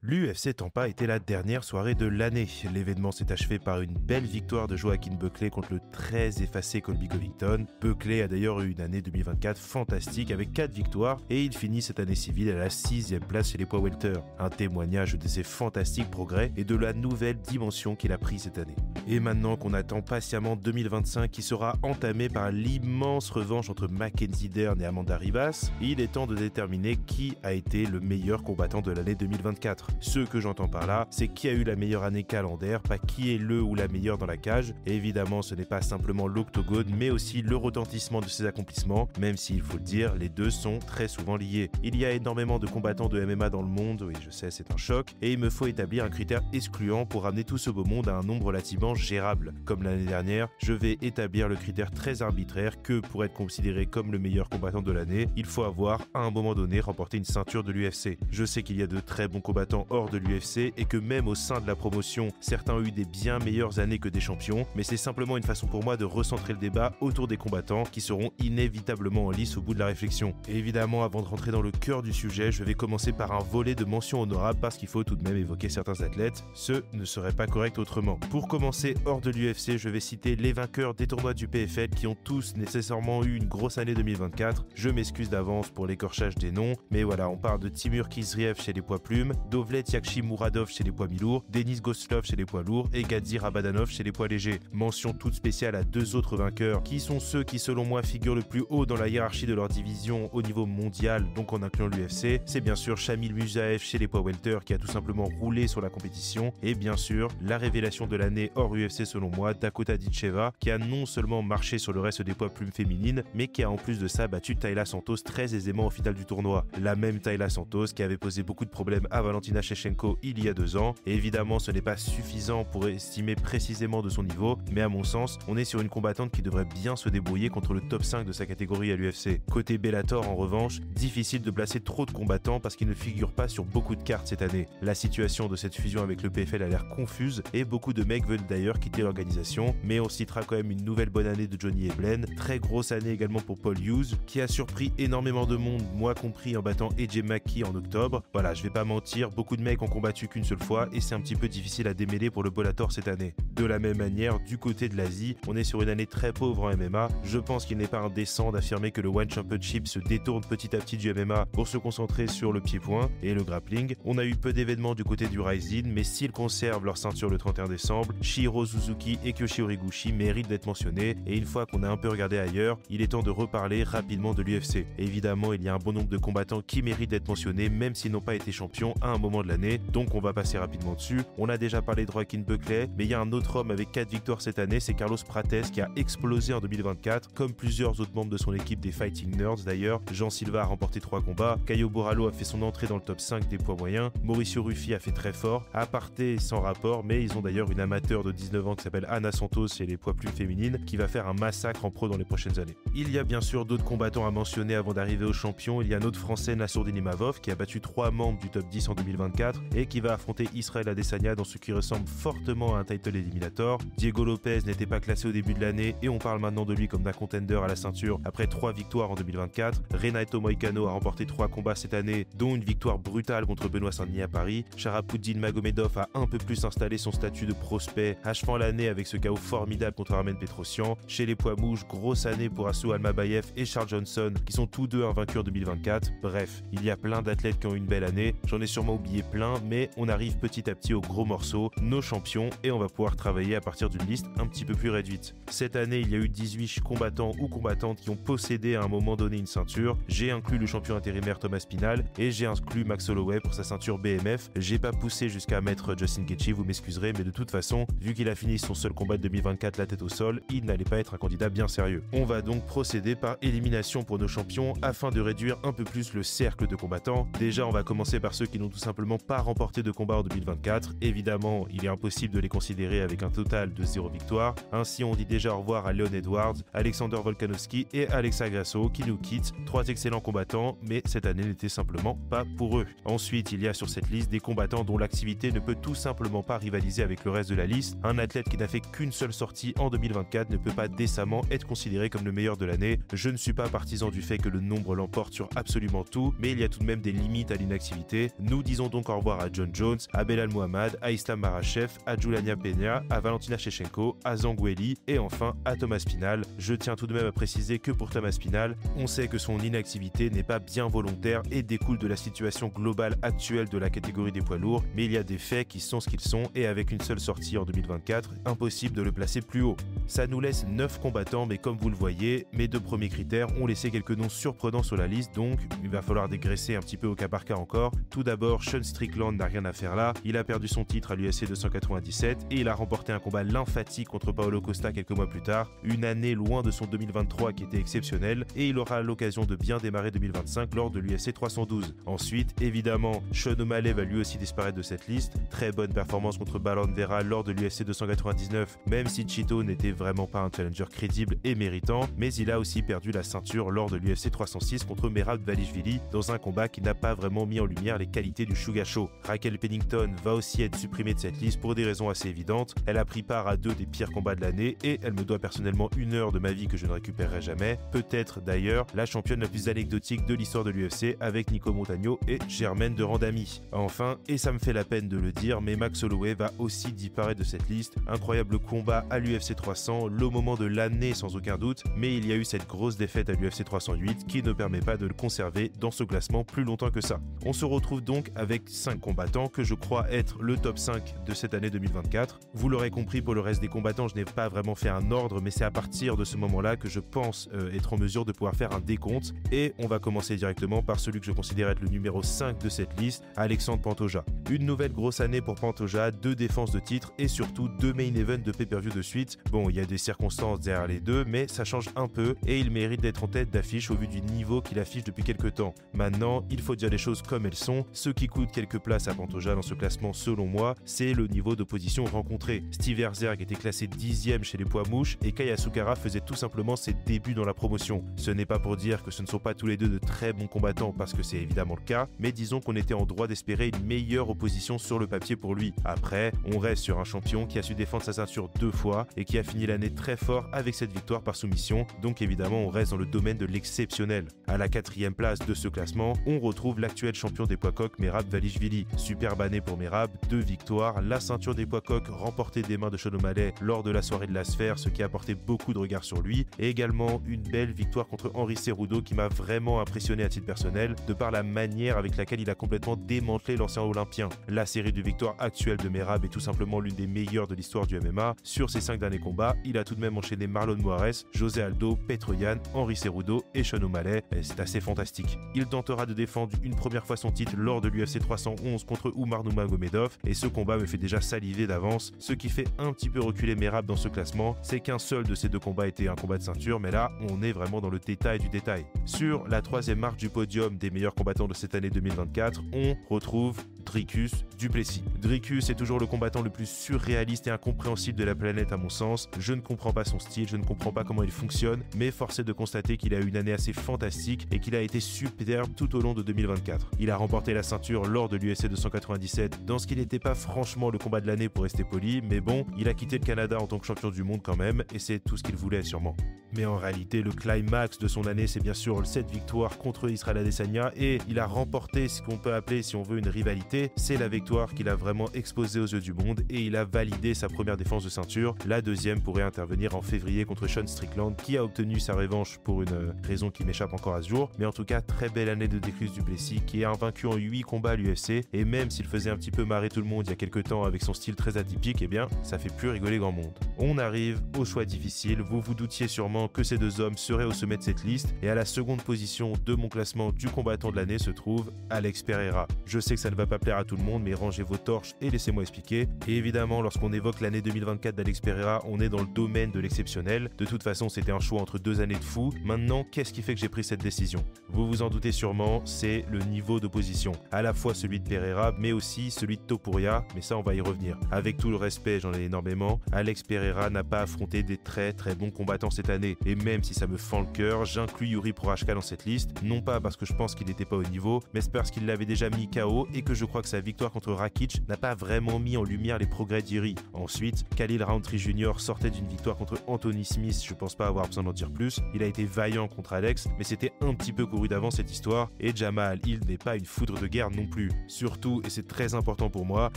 L'UFC Tampa était la dernière soirée de l'année. L'événement s'est achevé par une belle victoire de Joaquin Buckley contre le très effacé Colby Covington. Buckley a d'ailleurs eu une année 2024 fantastique avec 4 victoires et il finit cette année civile à la 6e place chez les poids welter. Un témoignage de ses fantastiques progrès et de la nouvelle dimension qu'il a pris cette année. Et maintenant qu'on attend patiemment 2025 qui sera entamé par l'immense revanche entre Mackenzie Dern et Amanda Ribas, il est temps de déterminer qui a été le meilleur combattant de l'année 2024. Ce que j'entends par là, c'est qui a eu la meilleure année calendaire, pas qui est le ou la meilleure dans la cage. Et évidemment, ce n'est pas simplement l'octogone, mais aussi le retentissement de ses accomplissements, même s'il faut le dire, les deux sont très souvent liés. Il y a énormément de combattants de MMA dans le monde, oui je sais c'est un choc, et il me faut établir un critère excluant pour ramener tout ce beau monde à un nombre relativement gérable. Comme l'année dernière, je vais établir le critère très arbitraire que pour être considéré comme le meilleur combattant de l'année, il faut avoir à un moment donné remporté une ceinture de l'UFC. Je sais qu'il y a de très bons combattants hors de l'UFC et que même au sein de la promotion, certains ont eu des bien meilleures années que des champions, mais c'est simplement une façon pour moi de recentrer le débat autour des combattants qui seront inévitablement en lice au bout de la réflexion. Et évidemment, avant de rentrer dans le cœur du sujet, je vais commencer par un volet de mentions honorables parce qu'il faut tout de même évoquer certains athlètes. Ce ne serait pas correct autrement. Pour commencer, hors de l'UFC, je vais citer les vainqueurs des tournois du PFL qui ont tous nécessairement eu une grosse année 2024. Je m'excuse d'avance pour l'écorchage des noms, mais voilà, on parle de Timur Khizriev chez les poids plumes, Dovlet Yakhshi-Muradov chez les poids mi-lourds, Denis Goslov chez les poids lourds et Gadzhi Rabadanov chez les poids légers. Mention toute spéciale à deux autres vainqueurs qui sont ceux qui selon moi figurent le plus haut dans la hiérarchie de leur division au niveau mondial, donc en incluant l'UFC. C'est bien sûr Shamil Musaev chez les poids welter qui a tout simplement roulé sur la compétition et bien sûr la révélation de l'année hors UFC selon moi, Dakota Ditcheva, qui a non seulement marché sur le reste des poids plumes féminines mais qui a en plus de ça battu Taila Santos très aisément au final du tournoi. La même Taila Santos qui avait posé beaucoup de problèmes à Valentina Shevchenko il y a 2 ans. Et évidemment, ce n'est pas suffisant pour estimer précisément de son niveau, mais à mon sens, on est sur une combattante qui devrait bien se débrouiller contre le top 5 de sa catégorie à l'UFC. Côté Bellator, en revanche, difficile de placer trop de combattants parce qu'ils ne figurent pas sur beaucoup de cartes cette année. La situation de cette fusion avec le PFL a l'air confuse et beaucoup de mecs veulent d'ailleurs quitter l'organisation, mais on citera quand même une nouvelle bonne année de Johnny Eblen, très grosse année également pour Paul Hughes, qui a surpris énormément de monde, moi compris, en battant AJ McKee en octobre. Voilà, je vais pas mentir, beaucoup de mecs ont combattu qu'une seule fois et c'est un petit peu difficile à démêler pour le Bellator cette année. De la même manière, du côté de l'Asie, on est sur une année très pauvre en MMA. Je pense qu'il n'est pas indécent d'affirmer que le One Championship se détourne petit à petit du MMA pour se concentrer sur le pied-point et le grappling. On a eu peu d'événements du côté du Rising, mais s'ils conservent leur ceinture le 31 décembre, Shihiro Suzuki et Kyoshi Horiguchi méritent d'être mentionnés et une fois qu'on a un peu regardé ailleurs, il est temps de reparler rapidement de l'UFC. Évidemment, il y a un bon nombre de combattants qui méritent d'être mentionnés même s'ils n'ont pas été champions à un moment de l'année, donc on va passer rapidement dessus. On a déjà parlé de Joaquin Buckley, mais il y a un autre homme avec 4 victoires cette année, c'est Carlos Prates qui a explosé en 2024, comme plusieurs autres membres de son équipe des Fighting Nerds d'ailleurs. Jean Silva a remporté 3 combats, Caio Borralho a fait son entrée dans le top 5 des poids moyens, Mauricio Ruffi a fait très fort, aparté sans rapport, mais ils ont d'ailleurs une amateur de 19 ans qui s'appelle Anna Santos chez les poids plumes féminines, qui va faire un massacre en pro dans les prochaines années. Il y a bien sûr d'autres combattants à mentionner avant d'arriver au champion. Il y a notre français Nassourdine Imavov qui a battu 3 membres du top 10 en 2024 et qui va affronter Israël Adesanya dans ce qui ressemble fortement à un title eliminator. Diego Lopez n'était pas classé au début de l'année et on parle maintenant de lui comme d'un contender à la ceinture après 3 victoires en 2024. Renato Moicano a remporté 3 combats cette année, dont une victoire brutale contre Benoît Saint-Denis à Paris. Sharafutdin Magomedov a un peu plus installé son statut de prospect, achevant l'année avec ce KO formidable contre Armen Petrosyan. Chez les poids mouches, grosse année pour Assou Almabayev et Charles Johnson, qui sont tous deux invaincus 2024. Bref, il y a plein d'athlètes qui ont eu une belle année. J'en ai sûrement oublié plein, mais on arrive petit à petit aux gros morceaux, nos champions, et on va pouvoir travailler à partir d'une liste un petit peu plus réduite. Cette année, il y a eu 18 combattants ou combattantes qui ont possédé à un moment donné une ceinture. J'ai inclus le champion intérimaire Thomas Pinal et j'ai inclus Max Holloway pour sa ceinture BMF. J'ai pas poussé jusqu'à mettre Justin Gaethje, vous m'excuserez, mais de toute façon, vu qu'il a fini son seul combat de 2024 la tête au sol, il n'allait pas être un candidat bien sérieux. On va donc procéder par élimination pour nos champions afin de réduire un peu plus le cercle de combattants. Déjà, on va commencer par ceux qui n'ont tout simplement pas remporté de combat en 2024. Évidemment, il est impossible de les considérer avec un total de 0 victoire. Ainsi, on dit déjà au revoir à Leon Edwards, Alexander Volkanovski et Alexa Grasso qui nous quittent. 3 excellents combattants, mais cette année n'était simplement pas pour eux. Ensuite, il y a sur cette liste des combattants dont l'activité ne peut tout simplement pas rivaliser avec le reste de la liste. Un athlète qui n'a fait qu'une seule sortie en 2024 ne peut pas décemment être considéré comme le meilleur de l'année. Je ne suis pas partisan du fait que le nombre l'emporte sur absolument tout, mais il y a tout de même des limites à l'inactivité. Nous disons donc au revoir à John Jones, à Belal Muhammad, à Islam Makhachev, à Juliana Peña, à Valentina Shevchenko, à Zhang Weili et enfin à Thomas Spinal. Je tiens tout de même à préciser que pour Thomas Spinal, on sait que son inactivité n'est pas bien volontaire et découle de la situation globale actuelle de la catégorie des poids lourds, mais il y a des faits qui sont ce qu'ils sont et avec une seule sortie en 2024, impossible de le placer plus haut. Ça nous laisse 9 combattants, mais comme vous le voyez, mes 2 premiers critères ont laissé quelques noms surprenants sur la liste, donc il va falloir dégraisser un petit peu au cas par cas encore. Tout d'abord, Sean Strickland n'a rien à faire là, il a perdu son titre à l'UFC 297 et il a remporté un combat lymphatique contre Paulo Costa quelques mois plus tard, une année loin de son 2023 qui était exceptionnel et il aura l'occasion de bien démarrer 2025 lors de l'UFC 312. Ensuite, évidemment, Sean O'Malley va lui aussi disparaître de cette liste, très bonne performance contre Balon Vera lors de l'UFC 299, même si Chito n'était vraiment pas un challenger crédible et méritant, mais il a aussi perdu la ceinture lors de l'UFC 306 contre Merab Dvalishvili dans un combat qui n'a pas vraiment mis en lumière les qualités du Sugar Show. Raquel Pennington va aussi être supprimée de cette liste pour des raisons assez évidentes. Elle a pris part à 2 des pires combats de l'année et elle me doit personnellement 1 heure de ma vie que je ne récupérerai jamais. Peut-être d'ailleurs la championne la plus anecdotique de l'histoire de l'UFC avec Nico Montagno et Germaine de Randami. Enfin, et ça me fait la peine de le dire, mais Max Holloway va aussi disparaître de cette liste. Incroyable combat à l'UFC 300, le moment de l'année sans aucun doute, mais il y a eu cette grosse défaite à l'UFC 308 qui ne permet pas de le conserver dans ce classement plus longtemps que ça. On se retrouve donc avec 5 combattants que je crois être le top 5 de cette année 2024. Vous l'aurez compris, pour le reste des combattants, je n'ai pas vraiment fait un ordre, mais c'est à partir de ce moment-là que je pense être en mesure de pouvoir faire un décompte. Et on va commencer directement par celui que je considère être le numéro 5 de cette liste, Alexandre Pantoja. Une nouvelle grosse année pour Pantoja, 2 défenses de titre et surtout 2 main events de pay-per-view de suite. Bon, il y a des circonstances derrière les deux, mais ça change un peu et il mérite d'être en tête d'affiche au vu du niveau qu'il affiche depuis quelques temps. Maintenant, il faut dire les choses comme elles sont. Ce qui coûte quelques places à Pantoja dans ce classement, selon moi, c'est le niveau d'opposition rencontré. Steve Herzberg était classé 10e chez les poids mouches et Kai Asukara faisait tout simplement ses débuts dans la promotion. Ce n'est pas pour dire que ce ne sont pas tous les deux de très bons combattants parce que c'est évidemment le cas, mais disons qu'on était en droit d'espérer une meilleure opposition sur le papier pour lui. Après, on reste sur un champion qui a su défendre sa ceinture 2 fois et qui a fini l'année très fort avec cette victoire par soumission, donc évidemment on reste dans le domaine de l'exceptionnel. À la 4e place de ce classement, on retrouve l'actuel champion des poids coqs Merab Dvalishvili. Superbe année pour Merab, 2 victoires, la ceinture des poids coqs remportée des mains de Sean O'Malley lors de la soirée de la Sphère, ce qui a apporté beaucoup de regards sur lui, et également une belle victoire contre Henry Cerudo qui m'a vraiment impressionné à titre personnel, de par la manière avec laquelle il a complètement démantelé l'ancien olympien. La série de victoires actuelle de Merab est tout simplement l'une des meilleures de l'histoire du MMA. Sur ses 5 derniers combats, il a tout de même enchaîné Marlon Moraes, José Aldo, Petr Yan, Henry Cerudo et Sean O'Malley. C'est assez fantastique. Il tentera de défendre une première fois son titre lors de l'UFC 311 contre Umar Nurmagomedov et ce combat me fait déjà saliver d'avance. Ce qui fait un petit peu reculer Merab dans ce classement, c'est qu'un seul de ces 2 combats était un combat de ceinture, mais là on est vraiment dans le détail du détail. Sur la 3e marche du podium des meilleurs combattants de cette année 2024, on retrouve Dricus du Plessis. Dricus est toujours le combattant le plus surréaliste et incompréhensible de la planète à mon sens. Je ne comprends pas son style, je ne comprends pas comment il fonctionne, mais force est de constater qu'il a eu une année assez fantastique et qu'il a été superbe tout au long de 2024. Il a remporté la ceinture lors de l'UFC 297 dans ce qui n'était pas franchement le combat de l'année pour rester poli, mais bon, il a quitté le Canada en tant que champion du monde quand même et c'est tout ce qu'il voulait sûrement. Mais en réalité, le climax de son année, c'est bien sûr cette victoire contre Israel Adesanya et il a remporté ce qu'on peut appeler, si on veut, une rivalité. C'est la victoire qu'il a vraiment exposée aux yeux du monde et il a validé sa première défense de ceinture. La deuxième pourrait intervenir en février contre Sean Strickland qui a obtenu sa revanche pour une raison qui m'échappe encore à ce jour. Mais en tout cas, très belle année de Dricus du Plessis qui est invaincu en 8 combats à l'UFC et même s'il faisait un petit peu marrer tout le monde il y a quelques temps avec son style très atypique, eh bien, ça fait plus rigoler grand monde. On arrive au choix difficile. Vous vous doutiez sûrement que ces 2 hommes seraient au sommet de cette liste et à la seconde position de mon classement du combattant de l'année se trouve Alex Pereira. Je sais que ça ne va pas plaire à tout le monde, mais rangez vos torches et laissez-moi expliquer. Et évidemment, lorsqu'on évoque l'année 2024 d'Alex Pereira, on est dans le domaine de l'exceptionnel. De toute façon, c'était un choix entre 2 années de fou. Maintenant, qu'est-ce qui fait que j'ai pris cette décision? Vous vous en doutez sûrement, c'est le niveau d'opposition. À la fois celui de Pereira, mais aussi celui de Topuria, mais ça on va y revenir. Avec tout le respect, j'en ai énormément, Alex Pereira n'a pas affronté des très bons combattants cette année. l'année. Et même si ça me fend le cœur, j'inclus Yuri Prochazka dans cette liste, non pas parce que je pense qu'il n'était pas au niveau, mais c'est parce qu'il l'avait déjà mis KO et que je crois que sa victoire contre Rakic n'a pas vraiment mis en lumière les progrès d'Yuri. Ensuite, Khalil Rountree Jr. sortait d'une victoire contre Anthony Smith, je pense pas avoir besoin d'en dire plus. Il a été vaillant contre Alex, mais c'était un petit peu couru d'avance cette histoire, et Jamal Hill n'est pas une foudre de guerre non plus. Surtout, et c'est très important pour moi,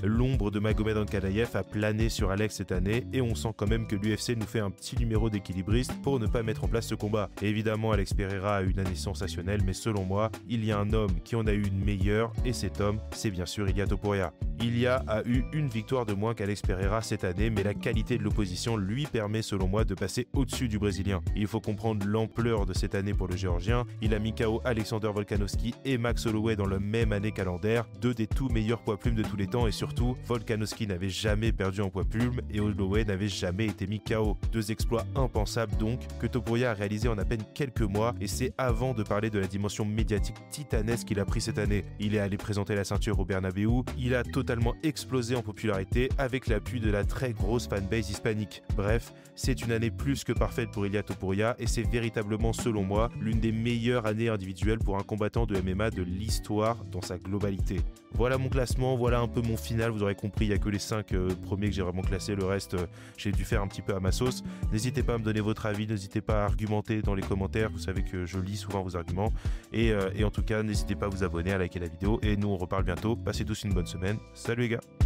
l'ombre de Magomed Ankalaev a plané sur Alex cette année, et on sent quand même que l'UFC nous fait un petit numéro d'équilibriste pour ne pas mettre en place ce combat. Et évidemment, Alex Pereira a eu une année sensationnelle, mais selon moi, il y a un homme qui en a eu une meilleure, et cet homme, c'est bien sûr Ilia Topuria. Ilia a eu une victoire de moins qu'Alex Pereira cette année, mais la qualité de l'opposition lui permet selon moi de passer au-dessus du Brésilien. Il faut comprendre l'ampleur de cette année pour le Géorgien. Il a mis KO Alexander Volkanovski et Max Holloway dans la même année calendaire, deux des tout meilleurs poids plumes de tous les temps, et surtout, Volkanovski n'avait jamais perdu en poids plume et Holloway n'avait jamais été mis KO. Deux exploits impensables donc, que Topuria a réalisé en à peine quelques mois, et c'est avant de parler de la dimension médiatique titanesque qu'il a pris cette année. Il est allé présenter la ceinture au Bernabéu, il a totalement explosé en popularité avec l'appui de la très grosse fanbase hispanique. Bref, c'est une année plus que parfaite pour Ilia Topuria et c'est véritablement, selon moi, l'une des meilleures années individuelles pour un combattant de MMA de l'histoire dans sa globalité. Voilà mon classement, voilà un peu mon final, vous aurez compris, il n'y a que les 5 premiers que j'ai vraiment classés, le reste j'ai dû faire un petit peu à ma sauce. N'hésitez pas à me donner votre avis, n'hésitez pas à argumenter dans les commentaires, vous savez que je lis souvent vos arguments, et en tout cas n'hésitez pas à vous abonner, à liker la vidéo, et nous on reparle bientôt. Passez tous une bonne semaine, salut les gars.